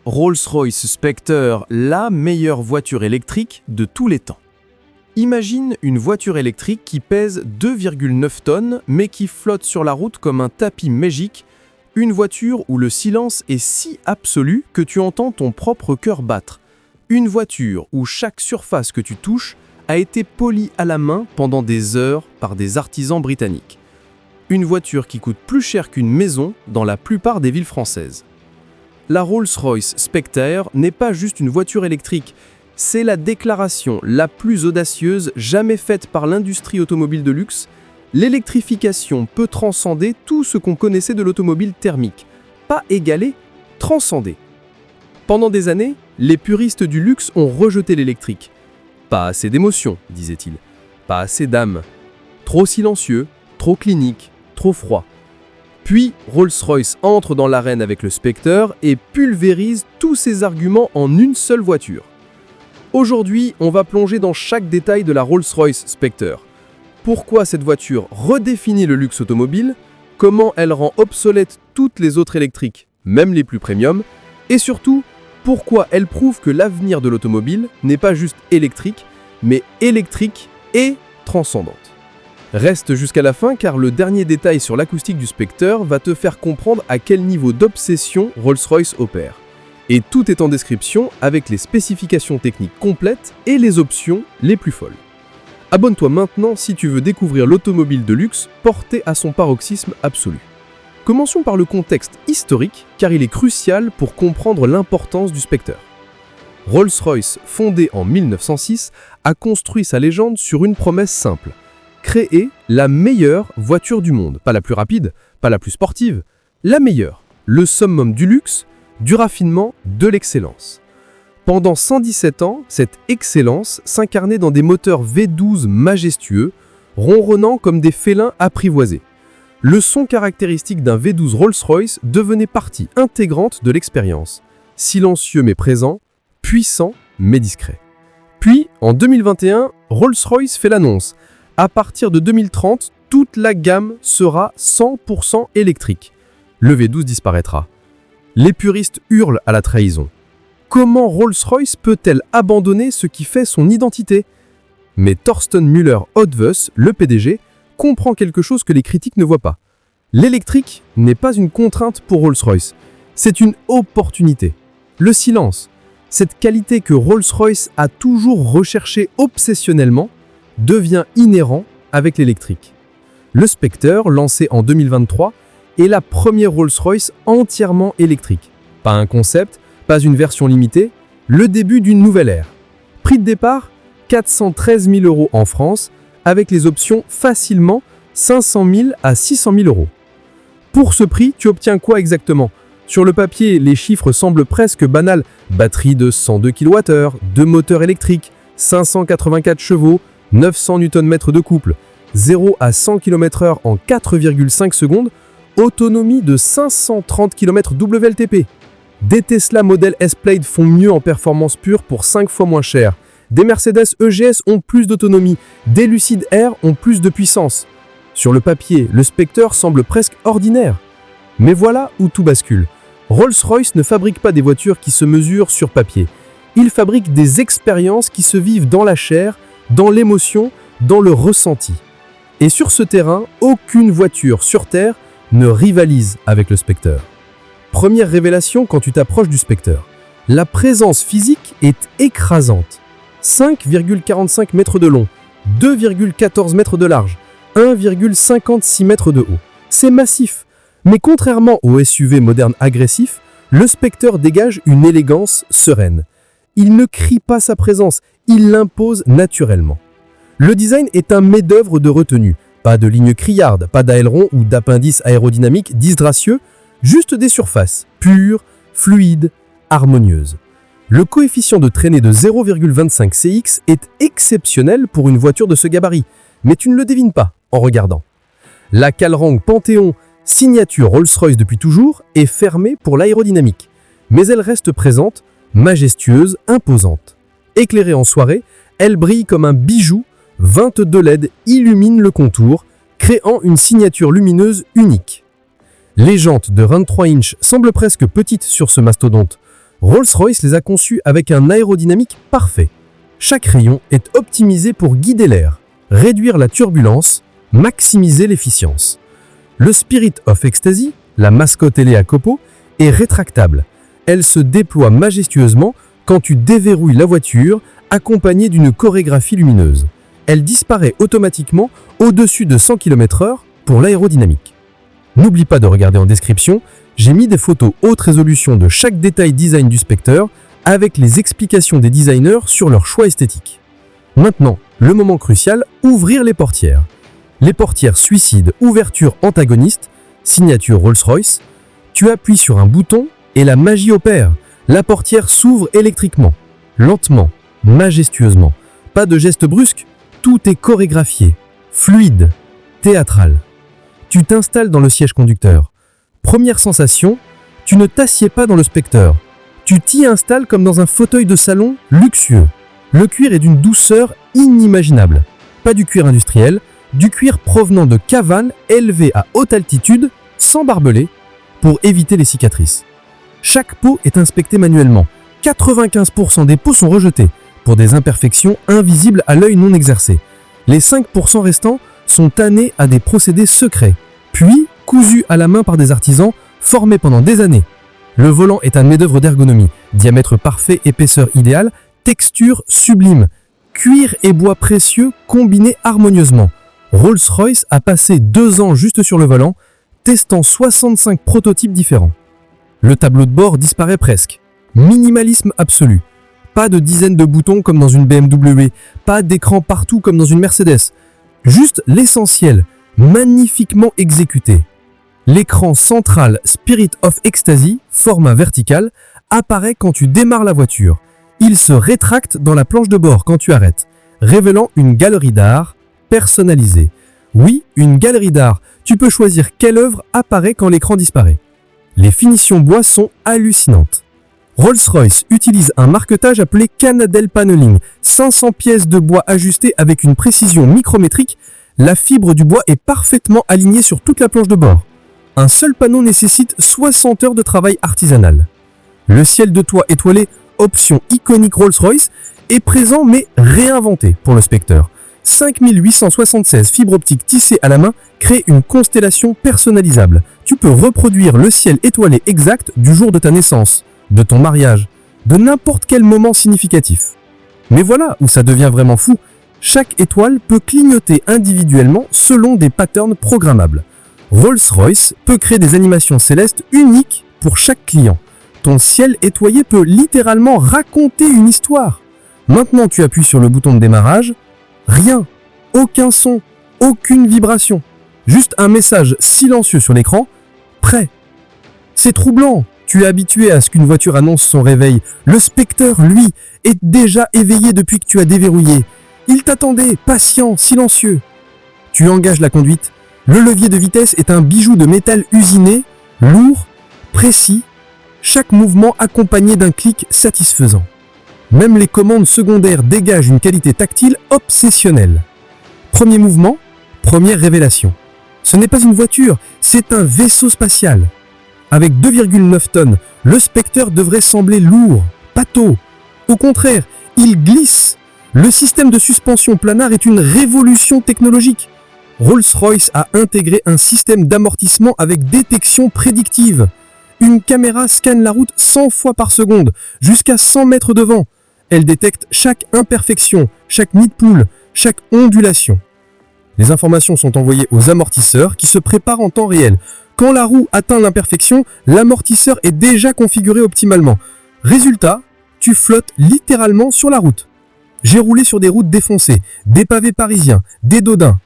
Rolls-Royce Spectre, la meilleure voiture électrique de tous les temps. Imagine une voiture électrique qui pèse 2,9 tonnes mais qui flotte sur la route comme un tapis magique, une voiture où le silence est si absolu que tu entends ton propre cœur battre. Une voiture où chaque surface que tu touches a été polie à la main pendant des heures par des artisans britanniques. Une voiture qui coûte plus cher qu'une maison dans la plupart des villes françaises. La Rolls-Royce Spectre n'est pas juste une voiture électrique, c'est la déclaration la plus audacieuse jamais faite par l'industrie automobile de luxe. L'électrification peut transcender tout ce qu'on connaissait de l'automobile thermique. Pas égaler, transcender. Pendant des années, les puristes du luxe ont rejeté l'électrique. Pas assez d'émotion, disait-il. Pas assez d'âme. Trop silencieux, trop clinique, trop froid. Puis Rolls-Royce entre dans l'arène avec le Spectre et pulvérise tous ses arguments en une seule voiture. Aujourd'hui, on va plonger dans chaque détail de la Rolls-Royce Spectre. Pourquoi cette voiture redéfinit le luxe automobile, comment elle rend obsolète toutes les autres électriques, même les plus premium, et surtout, pourquoi elle prouve que l'avenir de l'automobile n'est pas juste électrique, mais électrique et transcendante. Reste jusqu'à la fin car le dernier détail sur l'acoustique du Spectre va te faire comprendre à quel niveau d'obsession Rolls-Royce opère. Et tout est en description avec les spécifications techniques complètes et les options les plus folles. Abonne-toi maintenant si tu veux découvrir l'automobile de luxe portée à son paroxysme absolu. Commençons par le contexte historique car il est crucial pour comprendre l'importance du Spectre. Rolls-Royce, fondé en 1906, a construit sa légende sur une promesse simple. Créer la meilleure voiture du monde. Pas la plus rapide, pas la plus sportive, la meilleure. Le summum du luxe, du raffinement, de l'excellence. Pendant 117 ans, cette excellence s'incarnait dans des moteurs V12 majestueux, ronronnant comme des félins apprivoisés. Le son caractéristique d'un V12 Rolls-Royce devenait partie intégrante de l'expérience. Silencieux mais présent, puissant mais discret. Puis, en 2021, Rolls-Royce fait l'annonce. À partir de 2030, toute la gamme sera 100% électrique. Le V12 disparaîtra. Les puristes hurlent à la trahison. Comment Rolls-Royce peut-elle abandonner ce qui fait son identité? Mais Thorsten Müller-Ötvös, le PDG, comprend quelque chose que les critiques ne voient pas. L'électrique n'est pas une contrainte pour Rolls-Royce, c'est une opportunité. Le silence, cette qualité que Rolls-Royce a toujours recherchée obsessionnellement, devient inhérent avec l'électrique. Le Spectre, lancé en 2023, est la première Rolls-Royce entièrement électrique. Pas un concept, pas une version limitée, le début d'une nouvelle ère. Prix de départ, 413 000 € en France, avec les options facilement 500 000 à 600 000 €. Pour ce prix, tu obtiens quoi exactement? Sur le papier, les chiffres semblent presque banals. Batterie de 102 kWh, 2 moteurs électriques, 584 chevaux, 900 Nm de couple, 0 à 100 km/h en 4,5 secondes, autonomie de 530 km WLTP. Des Tesla Model S Plaid font mieux en performance pure pour 5 fois moins cher. Des Mercedes EGS ont plus d'autonomie, des Lucid Air ont plus de puissance. Sur le papier, le Spectre semble presque ordinaire. Mais voilà où tout bascule. Rolls-Royce ne fabrique pas des voitures qui se mesurent sur papier. Il fabrique des expériences qui se vivent dans la chair, dans l'émotion, dans le ressenti. Et sur ce terrain, aucune voiture sur Terre ne rivalise avec le Spectre. Première révélation quand tu t'approches du Spectre. La présence physique est écrasante. 5,45 mètres de long, 2,14 mètres de large, 1,56 mètres de haut. C'est massif. Mais contrairement aux SUV modernes agressifs, le Spectre dégage une élégance sereine. Il ne crie pas sa présence, il l'impose naturellement. Le design est un maître-d'œuvre de retenue. Pas de lignes criardes, pas d'aileron ou d'appendices aérodynamiques disgracieux, juste des surfaces pures, fluides, harmonieuses. Le coefficient de traînée de 0,25 CX est exceptionnel pour une voiture de ce gabarit, mais tu ne le devines pas en regardant. La Calerang Panthéon, signature Rolls-Royce depuis toujours, est fermée pour l'aérodynamique, mais elle reste présente, majestueuse, imposante. Éclairée en soirée, elle brille comme un bijou, 22 LED illuminent le contour, créant une signature lumineuse unique. Les jantes de 23 inches semblent presque petites sur ce mastodonte. Rolls-Royce les a conçus avec un aérodynamique parfait. Chaque rayon est optimisé pour guider l'air, réduire la turbulence, maximiser l'efficience. Le Spirit of Ecstasy, la mascotte ailée à copeaux, est rétractable. Elle se déploie majestueusement quand tu déverrouilles la voiture, accompagnée d'une chorégraphie lumineuse. Elle disparaît automatiquement au-dessus de 100 km/h pour l'aérodynamique. N'oublie pas de regarder en description, j'ai mis des photos haute résolution de chaque détail design du Spectre avec les explications des designers sur leur choix esthétique. Maintenant, le moment crucial, ouvrir les portières. Les portières suicide, ouverture antagoniste, signature Rolls-Royce. Tu appuies sur un bouton et la magie opère. La portière s'ouvre électriquement, lentement, majestueusement. Pas de geste brusque, tout est chorégraphié, fluide, théâtral. Tu t'installes dans le siège conducteur. Première sensation, tu ne t'assieds pas dans le Spectre. Tu t'y installes comme dans un fauteuil de salon luxueux. Le cuir est d'une douceur inimaginable. Pas du cuir industriel, du cuir provenant de cavanes élevées à haute altitude, sans barbelés, pour éviter les cicatrices. Chaque peau est inspectée manuellement. 95% des peaux sont rejetées, pour des imperfections invisibles à l'œil non exercé. Les 5% restants sont tannés à des procédés secrets, puis cousus à la main par des artisans formés pendant des années. Le volant est un chef-d'œuvre d'ergonomie, diamètre parfait, épaisseur idéale, texture sublime, cuir et bois précieux combinés harmonieusement. Rolls-Royce a passé 2 ans juste sur le volant, testant 65 prototypes différents. Le tableau de bord disparaît presque. Minimalisme absolu. Pas de dizaines de boutons comme dans une BMW, pas d'écran partout comme dans une Mercedes. Juste l'essentiel, magnifiquement exécuté. L'écran central Spirit of Ecstasy, format vertical, apparaît quand tu démarres la voiture. Il se rétracte dans la planche de bord quand tu arrêtes, révélant une galerie d'art personnalisée. Oui, une galerie d'art. Tu peux choisir quelle œuvre apparaît quand l'écran disparaît. Les finitions bois sont hallucinantes. Rolls-Royce utilise un marquetage appelé Canadell Paneling. 500 pièces de bois ajustées avec une précision micrométrique. La fibre du bois est parfaitement alignée sur toute la planche de bord. Un seul panneau nécessite 60 heures de travail artisanal. Le ciel de toit étoilé, option iconique Rolls-Royce, est présent mais réinventé pour le Spectre. 5876 fibres optiques tissées à la main créent une constellation personnalisable. Tu peux reproduire le ciel étoilé exact du jour de ta naissance, de ton mariage, de n'importe quel moment significatif. Mais voilà où ça devient vraiment fou. Chaque étoile peut clignoter individuellement selon des patterns programmables. Rolls-Royce peut créer des animations célestes uniques pour chaque client. Ton ciel étoilé peut littéralement raconter une histoire. Maintenant, tu appuies sur le bouton de démarrage. Rien, aucun son, aucune vibration. Juste un message silencieux sur l'écran. Prêt. C'est troublant. Tu es habitué à ce qu'une voiture annonce son réveil. Le Spectre, lui, est déjà éveillé depuis que tu as déverrouillé. Il t'attendait, patient, silencieux. Tu engages la conduite. Le levier de vitesse est un bijou de métal usiné, lourd, précis, chaque mouvement accompagné d'un clic satisfaisant. Même les commandes secondaires dégagent une qualité tactile obsessionnelle. Premier mouvement, première révélation. Ce n'est pas une voiture, c'est un vaisseau spatial. Avec 2,9 tonnes, le Spectre devrait sembler lourd, pâteau. Au contraire, il glisse. Le système de suspension planar est une révolution technologique. Rolls-Royce a intégré un système d'amortissement avec détection prédictive. Une caméra scanne la route 100 fois par seconde, jusqu'à 100 mètres devant. Elle détecte chaque imperfection, chaque nid de poule, chaque ondulation. Les informations sont envoyées aux amortisseurs qui se préparent en temps réel. Quand la roue atteint l'imperfection, l'amortisseur est déjà configuré optimalement. Résultat, tu flottes littéralement sur la route. J'ai roulé sur des routes défoncées, des pavés parisiens, des dodins.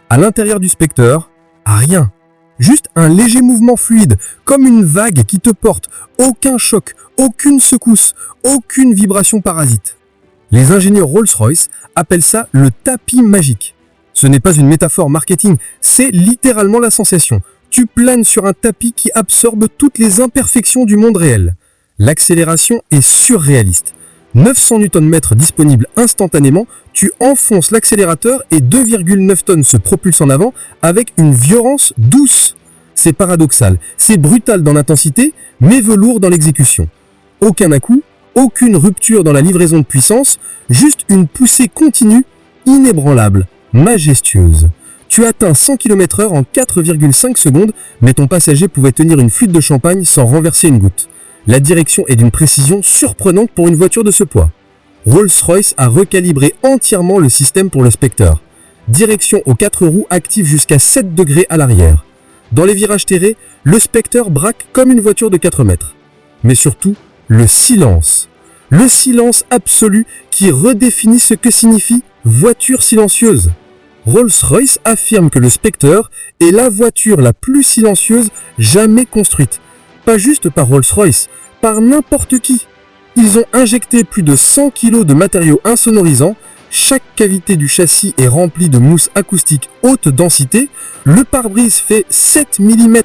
À l'intérieur du Spectre, rien. Juste un léger mouvement fluide, comme une vague qui te porte. Aucun choc, aucune secousse, aucune vibration parasite. Les ingénieurs Rolls-Royce appellent ça le tapis magique. Ce n'est pas une métaphore marketing, c'est littéralement la sensation. Tu planes sur un tapis qui absorbe toutes les imperfections du monde réel. L'accélération est surréaliste. 900 Nm disponibles instantanément, tu enfonces l'accélérateur et 2,9 tonnes se propulsent en avant avec une violence douce. C'est paradoxal, c'est brutal dans l'intensité, mais velours dans l'exécution. Aucun à-coup, aucune rupture dans la livraison de puissance, juste une poussée continue, inébranlable, majestueuse. Tu atteins 100 km/h en 4,5 secondes, mais ton passager pouvait tenir une flûte de champagne sans renverser une goutte. La direction est d'une précision surprenante pour une voiture de ce poids. Rolls-Royce a recalibré entièrement le système pour le Spectre. Direction aux 4 roues active jusqu'à 7 degrés à l'arrière. Dans les virages terrés, le Spectre braque comme une voiture de 4 mètres. Mais surtout, le silence. Le silence absolu qui redéfinit ce que signifie voiture silencieuse. Rolls-Royce affirme que le Spectre est la voiture la plus silencieuse jamais construite. Pas juste par Rolls-Royce, par n'importe qui. Ils ont injecté plus de 100 kg de matériaux insonorisants, chaque cavité du châssis est remplie de mousse acoustique haute densité, le pare-brise fait 7 mm